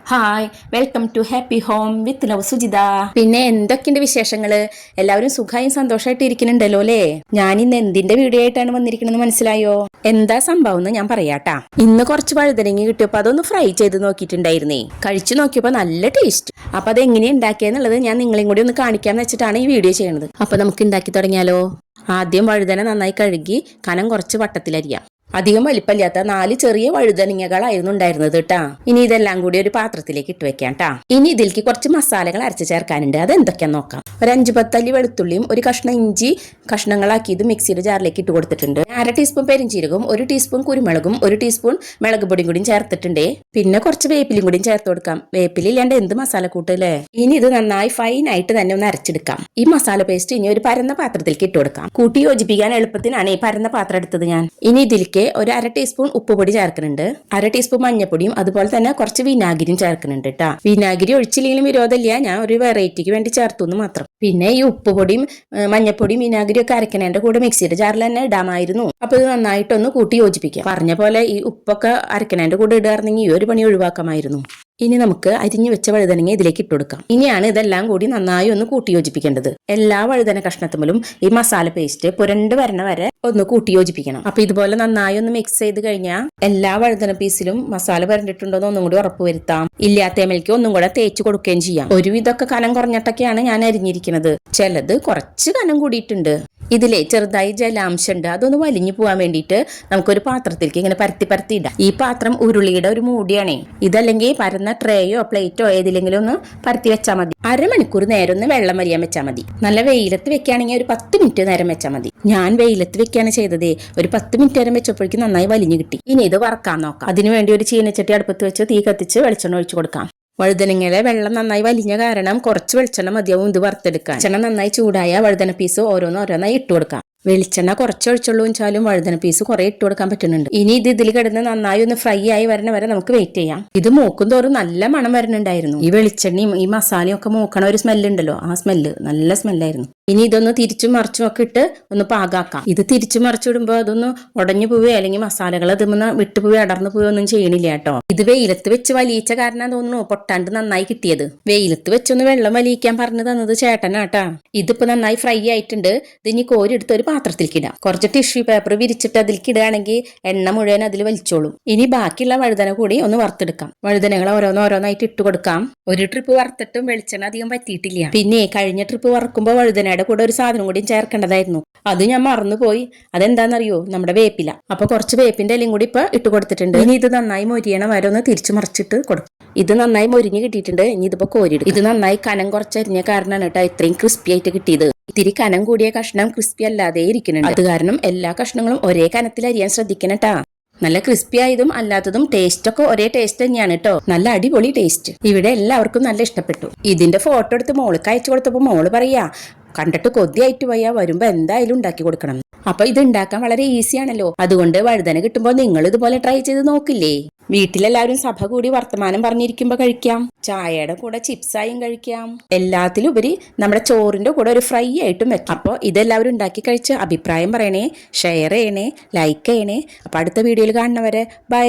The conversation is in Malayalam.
Hi welcome to happy home with love Sujitha. പിന്നെ എന്തൊക്കെയുണ്ട് വിശേഷങ്ങള്? എല്ലാവരും സുഖമായും സന്തോഷമായിട്ട് ഇരിക്കുന്നുണ്ടല്ലോ അല്ലേ? ഞാൻ ഇന്ന് എന്തിന്റെ വീഡിയോ ആയിട്ടാണ് വന്നിരിക്കണെന്ന് മനസ്സിലായോ? എന്താ സംഭവം എന്ന് ഞാൻ പറയാട്ടാ. ഇന്ന് കുറച്ച് വഴുതനങ്ങ കിട്ടിയപ്പോൾ അതൊന്ന് ഫ്രൈ ചെയ്ത് നോക്കിയിട്ടുണ്ടായിരുന്നേ. കഴിച്ചു നോക്കിയപ്പോൾ നല്ല ടേസ്റ്റ്. അപ്പൊ അത് എങ്ങനെ ഉണ്ടാക്കിയെന്നുള്ളത് ഞാൻ നിങ്ങളെയും കൂടി ഒന്ന് കാണിക്കാന്ന് വെച്ചിട്ടാണ് ഈ വീഡിയോ ചെയ്യുന്നത്. അപ്പൊ നമുക്ക് ഉണ്ടാക്കി തുടങ്ങിയാലോ? ആദ്യം വഴുതന നന്നായി കഴുകി കനം കുറച്ച് വട്ടത്തിലരിയാം. അധികം വലിപ്പമില്ലാത്ത 4 ചെറിയ വഴുതനങ്ങകളായിരുന്നു ഉണ്ടായിരുന്നത് കേട്ടാ. ഇനി ഇതെല്ലാം കൂടി ഒരു പാത്രത്തിലേക്ക് ഇട്ട് വെക്കാം ട്ടാ. ഇനി ഇതിലേക്ക് കുറച്ച് മസാലകൾ അരച്ച് ചേർക്കാനുണ്ട്. അത് എന്തൊക്കെയാന്ന് നോക്കാം. ഒരു 5-10 അല്ലി വെളുത്തുള്ളിയും ഒരു കഷ്ണം ഇഞ്ചി കഷ്ണങ്ങളാക്കി ഇത് മിക്സിയുടെ ജാറിലേക്ക് ഇട്ട് കൊടുത്തിട്ടുണ്ട്. 1/2 ടീസ്പൂൺ പെരിഞ്ചീരകവും 1 ടീസ്പൂൺ കുരുമുളകും 1 ടീസ്പൂൺ മുളക് പൊടിയും കൂടി ചേർത്തിട്ടുണ്ട്. പിന്നെ കുറച്ച് വേപ്പിലും കൂടി ചേർത്ത് കൊടുക്കാം. വേപ്പിലില്ലാണ്ട് എന്ത് മസാല കൂട്ടല്ലേ. ഇനി ഇത് നന്നായി ഫൈനായിട്ട് തന്നെ ഒന്ന് അരച്ചെടുക്കാം. ഈ മസാല പേസ്റ്റ് ഇനി ഒരു പരന്ന പാത്രത്തിലേക്ക് ഇട്ട് കൊടുക്കാം. കൂട്ടി യോജിപ്പിക്കാൻ എളുപ്പത്തിനാണ് ഈ പരന്ന പാത്രം എടുത്തത് ഞാൻ. ഇനി ഇതിലേക്ക് ഒരു 1/2 ടീസ്പൂൺ ഉപ്പുപൊടി ചേർക്കുന്നുണ്ട്. 1/2 ടീസ്പൂൺ മഞ്ഞപ്പൊടിയും അതുപോലെ തന്നെ കുറച്ച് വിനാഗിരിയും ചേർക്കുന്നുണ്ട് കേട്ടാ. വിനാഗിരി ഒഴിച്ചില്ലെങ്കിലും വിരോധമില്ല, ഞാൻ ഒരു വെറൈറ്റിക്ക് വേണ്ടി ചേർത്തു എന്ന് മാത്രം. പിന്നെ ഈ ഉപ്പുപൊടിയും മഞ്ഞപ്പൊടിയും വിനാഗിരിയും ഒക്കെ അരക്കണേന്റെ കൂടെ മിക്സിയുടെ ജാറിൽ തന്നെ ഇടാമായിരുന്നു. അപ്പൊ ഇത് നന്നായിട്ടൊന്ന് കൂട്ടി യോജിപ്പിക്കാം. പറഞ്ഞ പോലെ ഈ ഉപ്പൊക്കെ അരക്കണേന്റെ കൂടെ ഇടാറുണ്ടെങ്കിൽ ഈ ഒരു പണി ഒഴിവാക്കാമായിരുന്നു. ഇനി നമുക്ക് അരിഞ്ഞു വെച്ച വഴുതനങ്ങ ഇതിലേക്ക് ഇട്ട് കൊടുക്കാം. ഇനിയാണ് ഇതെല്ലാം കൂടി നന്നായി ഒന്ന് കൂട്ടി യോജിപ്പിക്കേണ്ടത്. എല്ലാ വഴുതന കഷ്ണത്തുമ്പോഴും ഈ മസാല പേസ്റ്റ് പുരണ്ട് വരണ വരെ ഒന്ന് കൂട്ടി യോജിപ്പിക്കണം. അപ്പൊ ഇതുപോലെ നന്നായി ഒന്ന് മിക്സ് ചെയ്ത് കഴിഞ്ഞാൽ എല്ലാ വഴുതന പീസിലും മസാല പുരണ്ടിട്ടുണ്ടോന്ന് ഒന്നും കൂടി ഉറപ്പ് വരുത്താം. ഇല്ലാത്തേമേലേക്ക് ഒന്നും കൂടെ തേച്ച് കൊടുക്കുകയും ചെയ്യാം. ഒരുവിധമൊക്കെ കനം കുറഞ്ഞിട്ടൊക്കെയാണ് ഞാൻ അരിഞ്ഞിരിക്കുന്നത്. ചിലത് കുറച്ച് കനം കൂടിയിട്ടുണ്ട്. ഇതിലെ ചെറുതായി ജലാംശം ഉണ്ട്, അതൊന്ന് വലിഞ്ഞു പോകാൻ വേണ്ടിയിട്ട് നമുക്കൊരു പാത്രത്തിലേക്ക് ഇങ്ങനെ പരത്തി ഇടാം. ഈ പാത്രം ഉരുളിയുടെ ഒരു മൂടിയാണേ. ഇതല്ലെങ്കിൽ പരന്ന ട്രേയോ പ്ലേറ്റോ ഏതിലെങ്കിലും ഒന്ന് പരത്തി വെച്ചാൽ മതി. 1/2 മണിക്കൂർ നേരം ഒന്ന് വെള്ളം വലിയാൻ വെച്ചാൽ മതി. നല്ല വെയിലത്ത് വെക്കുകയാണെങ്കിൽ ഒരു 10 മിനിറ്റ് നേരം വെച്ചാൽ മതി. ഞാൻ വെയിലത്ത് വെക്കുകയാണ് ചെയ്തത്. ഒരു 10 മിനിറ്റ് നേരം വെച്ചപ്പോഴേക്കും നന്നായി വലിഞ്ഞു കിട്ടി. ഇനി ഇത് വറക്കാൻ നോക്കാം. അതിനുവേണ്ടി ഒരു ചീനച്ചട്ടി അടുപ്പത്ത് വെച്ച് തീ കത്തിച്ച് വെളിച്ചെണ്ണ ഒഴിച്ചു കൊടുക്കാം. വഴുതനങ്ങയിലെ വെള്ളം നന്നായി വലിഞ്ഞ കാരണം കുറച്ച് വെളിച്ചെണ്ണ മതിയാവും ഇത് വറുത്തെടുക്കാൻ. വെളിച്ചെണ്ണ നന്നായി ചൂടായ വഴുതന പീസ് ഓരോന്നായി ഇട്ട് കൊടുക്കാം. വെളിച്ചെണ്ണ കുറച്ച് ഒഴിച്ചുള്ളൂ വെച്ചാലും വഴുതന പീസ് കുറെ ഇട്ട് കൊടുക്കാൻ പറ്റുന്നുണ്ട്. ഇനി ഇത് ഇതിൽ കിടന്ന് നന്നായി ഒന്ന് ഫ്രൈ ആയി വരണ വരെ നമുക്ക് വെയിറ്റ് ചെയ്യാം. ഇത് മൂക്കും തോറും നല്ല മണം വരുന്നുണ്ടായിരുന്നു. ഈ വെളിച്ചെണ്ണയും ഈ മസാലയും ഒക്കെ മൂക്കണ ഒരു സ്മെല്ലുണ്ടല്ലോ, ആ സ്മെല്ല് നല്ല സ്മെല്ലായിരുന്നു. ഇനി ഇതൊന്ന് തിരിച്ചും മറിച്ചും ഒക്കെ ഇട്ട് ഒന്ന് പാകാക്കാം. ഇത് തിരിച്ചു മറിച്ചിടുമ്പോ അതൊന്ന് ഉടഞ്ഞു പോവുകയോ അല്ലെങ്കിൽ മസാലകൾ അതിന്ന് വിട്ടുപോയി അടർന്നു പോവുകയോ ഒന്നും ചെയ്യണില്ല കേട്ടോ. ഇത് വെയിലത്ത് വെച്ച് വലിയിച്ച കാരണം തോന്നുന്നു പൊട്ടാണ്ട് നന്നായി കിട്ടിയത്. വെയിലത്ത് വെച്ചൊന്ന് വെള്ളം വലിയിക്കാൻ പറഞ്ഞു തന്നത് ചേട്ടനാട്ടാ. ഇതിപ്പോ നന്നായി ഫ്രൈ ആയിട്ടുണ്ട്. ഇതിനി കോരിയെടുത്ത് ഒരു പാത്രത്തിലേക്ക് ഇടാം. കുറച്ച് ടിഷ്യൂ പേപ്പർ വിരിച്ചിട്ട് അതിലേക്ക് ഇടുകയാണെങ്കിൽ എണ്ണ മുഴുവൻ അതിൽ വലിച്ചോളും. ഇനി ബാക്കിയുള്ള വഴുതന കൂടി ഒന്ന് വറുത്തെടുക്കാം. വഴുതനകൾ ഓരോന്നായിട്ട് ഇട്ട് കൊടുക്കാം. ഒരു ട്രിപ്പ് വറുത്തിട്ടും വെളിച്ചെണ്ണ അധികം പറ്റിയിട്ടില്ല. പിന്നെ കഴിഞ്ഞ ട്രിപ്പ് വറുക്കുമ്പോൾ വഴുതനയുടെ കൂടെ ഒരു സാധനം കൂടി ചേർക്കേണ്ടതായിരുന്നു. അത് ഞാൻ മറന്നുപോയി. അതെന്താണെന്നറിയോ? നമ്മുടെ വേപ്പില. അപ്പൊ കുറച്ച് വേപ്പിന്റെ ഇലയും കൂടി ഇപ്പൊ ഇട്ട് കൊടുത്തിട്ടുണ്ട്. ഇനി ഇത് നന്നായി മൊരിയണം വരെ ഒന്ന് തിരിച്ചു മറിച്ചിട്ട് കൊടുക്കും. ഇത് നന്നായി മൊരിഞ്ഞ് കിട്ടിയിട്ടുണ്ട്. ഇനി ഇതിപ്പോ കോരിടും. ഇത് നന്നായി കനം കുറച്ചരിഞ്ഞ കാരണമാണ് കേട്ടോ ഇത്രയും ക്രിസ്പി ആയിട്ട് കിട്ടിയത്. ഇത്തിരി കനം കൂടിയ കഷ്ണം ക്രിസ്പി അല്ലാതെ ഇരിക്കുന്നുണ്ട്. അത് കാരണം എല്ലാ കഷ്ണങ്ങളും ഒരേ കനത്തിൽ അരിയാൻ ശ്രദ്ധിക്കണട്ടാ. നല്ല ക്രിസ്പി ആയതും അല്ലാത്തതും ടേസ്റ്റ് ഒക്കെ ഒരേ ടേസ്റ്റ് തന്നെയാണ് കേട്ടോ. നല്ല അടിപൊളി ടേസ്റ്റ്. ഇവിടെ എല്ലാവർക്കും നല്ല ഇഷ്ടപ്പെട്ടു. ഇതിന്റെ ഫോട്ടോ എടുത്ത് മോൾക്ക് അയച്ചു കൊടുത്തപ്പോ മോള് പറയാ, കണ്ടിട്ട് കൊതിയായിട്ട് പോയാ വരുമ്പോ എന്തായാലും ഉണ്ടാക്കി കൊടുക്കണം. അപ്പൊ ഇത് ഉണ്ടാക്കാൻ വളരെ ഈസിയാണല്ലോ. അതുകൊണ്ട് വഴുതന കിട്ടുമ്പോൾ നിങ്ങൾ ഇതുപോലെ ട്രൈ ചെയ്ത് നോക്കില്ലേ? വീട്ടിലെല്ലാവരും സഭ കൂടി വർത്തമാനം പറഞ്ഞിരിക്കുമ്പോ കഴിക്കാം. ചായയുടെ കൂടെ ചിപ്സായും കഴിക്കാം. എല്ലാത്തിലും ഉപരി നമ്മുടെ ചോറിന്റെ കൂടെ ഒരു ഫ്രൈ ആയിട്ടും വെക്കാം. അപ്പോൾ ഇതെല്ലാവരും ഉണ്ടാക്കി കഴിച്ച് അഭിപ്രായം പറയണേ, ഷെയർ ചെയ്യണേ, ലൈക്ക് ചെയ്യണേ. അപ്പൊ അടുത്ത വീഡിയോയിൽ കാണുന്നവരെ ബൈ.